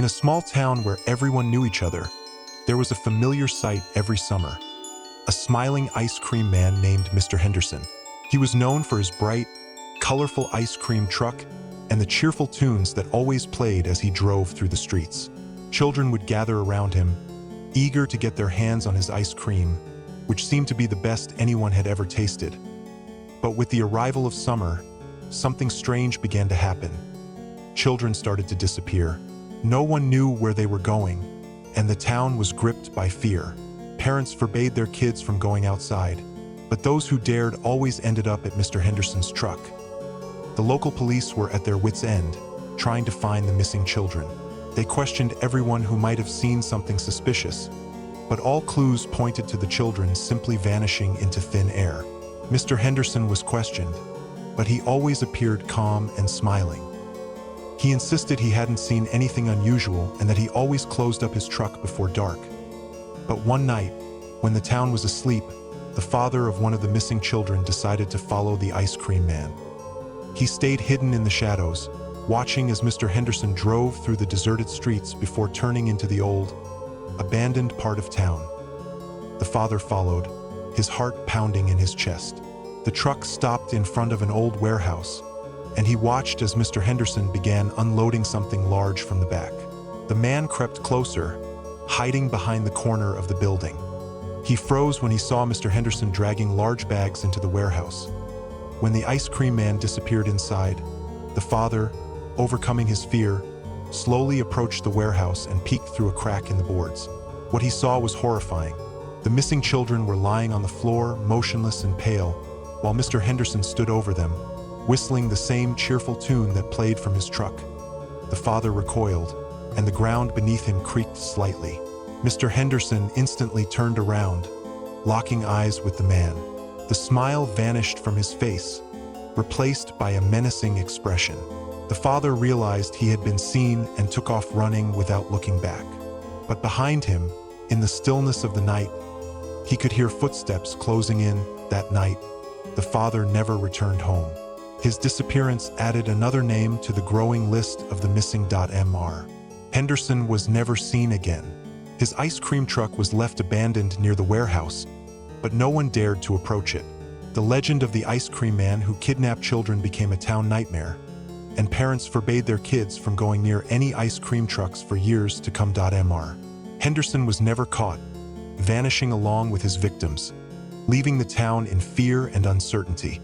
In a small town where everyone knew each other, there was a familiar sight every summer. A smiling ice cream man named Mr. Henderson. He was known for his bright, colorful ice cream truck and the cheerful tunes that always played as he drove through the streets. Children would gather around him, eager to get their hands on his ice cream, which seemed to be the best anyone had ever tasted. But with the arrival of summer, something strange began to happen. Children started to disappear. No one knew where they were going, and the town was gripped by fear. Parents forbade their kids from going outside, but those who dared always ended up at Mr. Henderson's truck. The local police were at their wits' end, trying to find the missing children. They questioned everyone who might have seen something suspicious, but all clues pointed to the children simply vanishing into thin air. Mr. Henderson was questioned, but he always appeared calm and smiling. He insisted he hadn't seen anything unusual and that he always closed up his truck before dark. But one night, when the town was asleep, the father of one of the missing children decided to follow the ice cream man. He stayed hidden in the shadows, watching as Mr. Henderson drove through the deserted streets before turning into the old, abandoned part of town. The father followed, his heart pounding in his chest. The truck stopped in front of an old warehouse, and he watched as Mr. Henderson began unloading something large from the back. The man crept closer, hiding behind the corner of the building. He froze when he saw Mr. Henderson dragging large bags into the warehouse. When the ice cream man disappeared inside, the father, overcoming his fear, slowly approached the warehouse and peeked through a crack in the boards. What he saw was horrifying. The missing children were lying on the floor, motionless and pale, while Mr. Henderson stood over them, whistling the same cheerful tune that played from his truck. The father recoiled, and the ground beneath him creaked slightly. Mr. Henderson instantly turned around, locking eyes with the man. The smile vanished from his face, replaced by a menacing expression. The father realized he had been seen and took off running without looking back. But behind him, in the stillness of the night, he could hear footsteps closing in. That night, the father never returned home. His disappearance added another name to the growing list of the missing. Mr. Henderson was never seen again. His ice cream truck was left abandoned near the warehouse, but no one dared to approach it. The legend of the ice cream man who kidnapped children became a town nightmare, and parents forbade their kids from going near any ice cream trucks for years to come. Mr. Henderson was never caught, vanishing along with his victims, leaving the town in fear and uncertainty.